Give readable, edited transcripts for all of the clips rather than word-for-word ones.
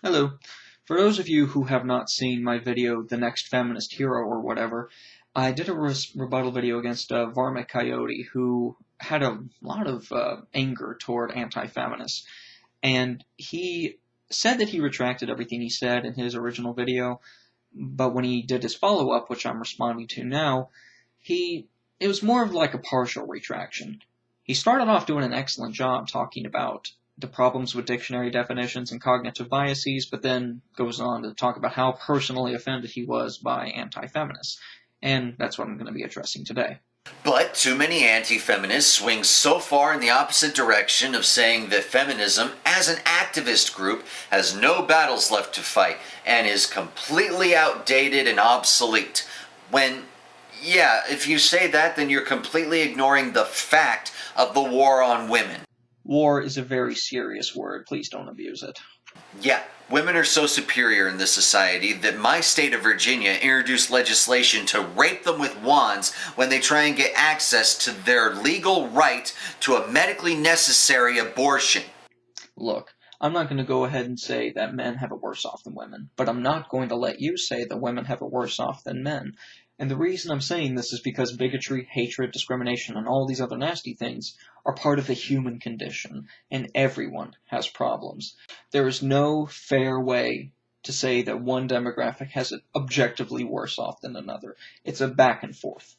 Hello. For those of you who have not seen my video, The Next Feminist Hero or whatever, I did a rebuttal video against Varmint Coyote, who had a lot of anger toward anti-feminists. And he said that he retracted everything he said in his original video, but when he did his follow-up, which I'm responding to now, it was more of like a partial retraction. He started off doing an excellent job talking about the problems with dictionary definitions and cognitive biases, but then goes on to talk about how personally offended he was by anti-feminists. And that's what I'm going to be addressing today. But too many anti-feminists swing so far in the opposite direction of saying that feminism, as an activist group, has no battles left to fight and is completely outdated and obsolete. When, yeah, if you say that, then you're completely ignoring the fact of the war on women. War is a very serious word. Please don't abuse it. Yeah, women are so superior in this society that my state of Virginia introduced legislation to rape them with wands when they try and get access to their legal right to a medically necessary abortion. Look, I'm not going to go ahead and say that men have it worse off than women, but I'm not going to let you say that women have it worse off than men. And the reason I'm saying this is because bigotry, hatred, discrimination, and all these other nasty things are part of the human condition, and everyone has problems. There is no fair way to say that one demographic has it objectively worse off than another. It's a back and forth.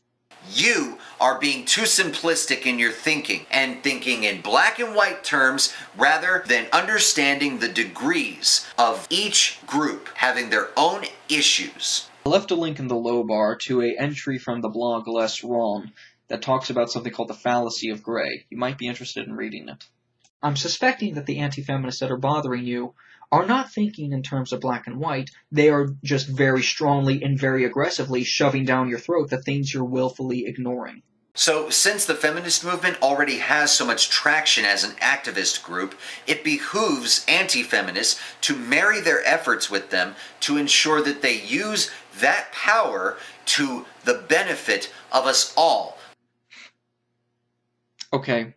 You are being too simplistic in your thinking and thinking in black and white terms rather than understanding the degrees of each group having their own issues. I left a link in the low bar to an entry from the blog Less Wrong that talks about something called the fallacy of gray. You might be interested in reading it. I'm suspecting that the anti-feminists that are bothering you are not thinking in terms of black and white. They are just very strongly and very aggressively shoving down your throat the things you're willfully ignoring. So, since the feminist movement already has so much traction as an activist group, it behooves anti-feminists to marry their efforts with them to ensure that they use that power to the benefit of us all. Okay,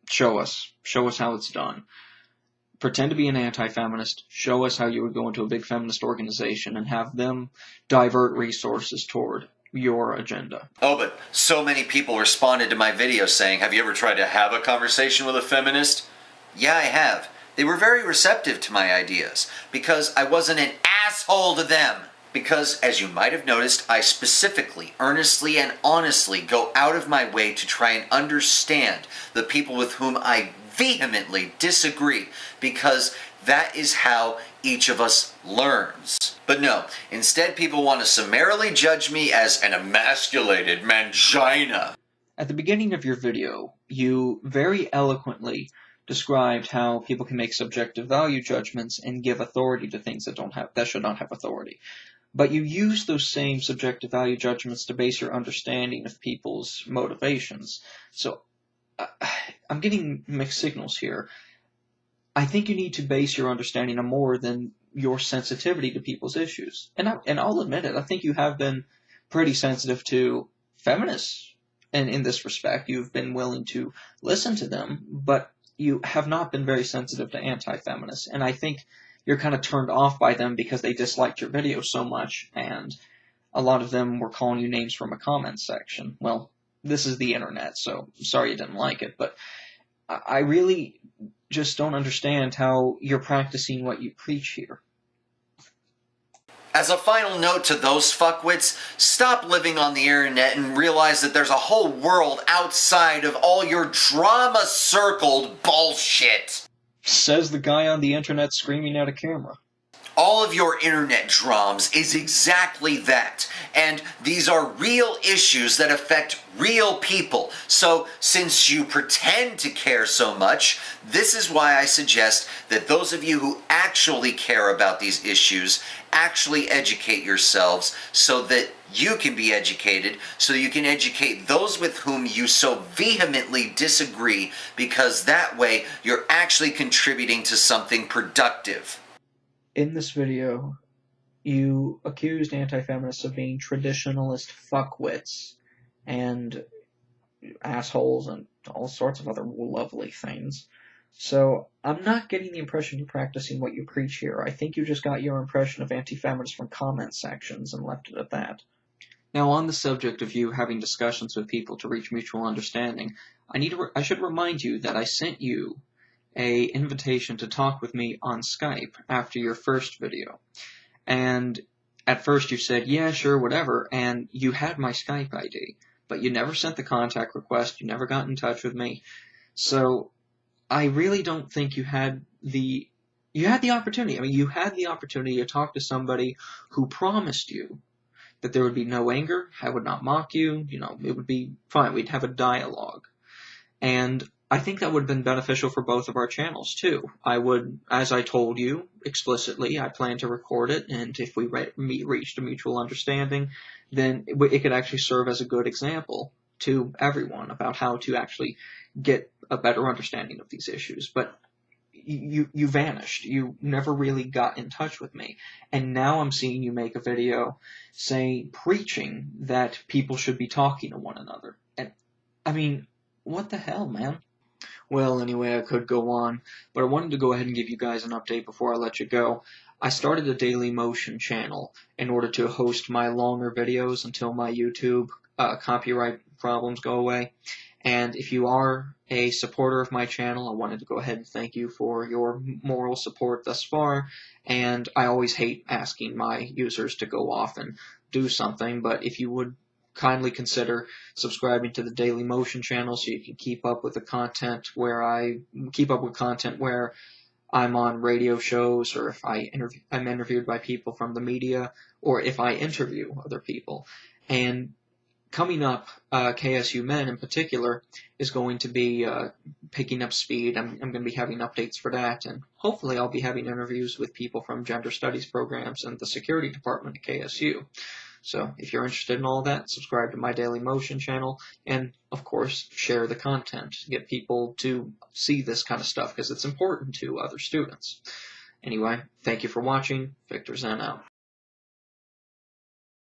show us. Show us how it's done. Pretend to be an anti-feminist. Show us how you would go into a big feminist organization and have them divert resources toward your agenda. Oh, but so many people responded to my video saying, have you ever tried to have a conversation with a feminist? Yeah, I have. They were very receptive to my ideas because I wasn't an asshole to them. Because, as you might have noticed, I specifically, earnestly, and honestly go out of my way to try and understand the people with whom I vehemently disagree, because that is how each of us learns. But no, instead people want to summarily judge me as an emasculated mangina. At the beginning of your video, you very eloquently described how people can make subjective value judgments and give authority to things that should not have authority. But you use those same subjective value judgments to base your understanding of people's motivations. So I'm getting mixed signals here. I think you need to base your understanding on more than your sensitivity to people's issues. And I'll admit it, I think you have been pretty sensitive to feminists. And in this respect, you've been willing to listen to them, but you have not been very sensitive to anti-feminists. And I think you're kind of turned off by them because they disliked your video so much, and a lot of them were calling you names from a comments section. Well, this is the internet, so sorry you didn't like it, but I really just don't understand how you're practicing what you preach here. As a final note to those fuckwits, stop living on the internet and realize that there's a whole world outside of all your drama-circled bullshit. Says the guy on the internet screaming at a camera. All of your internet drums is exactly that. And these are real issues that affect real people. So, since you pretend to care so much, this is why I suggest that those of you who actually care about these issues actually educate yourselves so that you can be educated, so you can educate those with whom you so vehemently disagree, because that way you're actually contributing to something productive. In this video, you accused anti-feminists of being traditionalist fuckwits and assholes and all sorts of other lovely things. So I'm not getting the impression you're practicing what you preach here. I think you just got your impression of anti-feminists from comment sections and left it at that. Now, on the subject of you having discussions with people to reach mutual understanding, I should remind you that I sent you a invitation to talk with me on Skype after your first video. And at first you said, yeah, sure, whatever, and you had my Skype ID, but you never sent the contact request, you never got in touch with me. So I really don't think you had the opportunity. I mean, you had the opportunity to talk to somebody who promised you that there would be no anger, I would not mock you, it would be fine, we'd have a dialogue. And I think that would have been beneficial for both of our channels, too. I would, as I told you explicitly, I plan to record it, and if we reached a mutual understanding, then it could actually serve as a good example to everyone about how to actually get a better understanding of these issues. But you vanished. You never really got in touch with me. And now I'm seeing you make a video preaching that people should be talking to one another. And, I mean, what the hell, man? Well, anyway, I could go on, but I wanted to go ahead and give you guys an update before I let you go. I started a Daily Motion channel in order to host my longer videos until my YouTube copyright problems go away. And if you are a supporter of my channel, I wanted to go ahead and thank you for your moral support thus far. And I always hate asking my users to go off and do something, but if you would kindly consider subscribing to the Daily Motion channel so you can keep up with the content where I'm on radio shows, or if I'm interviewed by people from the media, or if I interview other people. And coming up, KSU Men in particular is going to be picking up speed. I'm going to be having updates for that, and hopefully I'll be having interviews with people from gender studies programs and the security department at KSU. So if you're interested in all that, subscribe to my Daily Motion channel, and of course, share the content. Get people to see this kind of stuff because it's important to other students. Anyway, thank you for watching. Victor Zen out.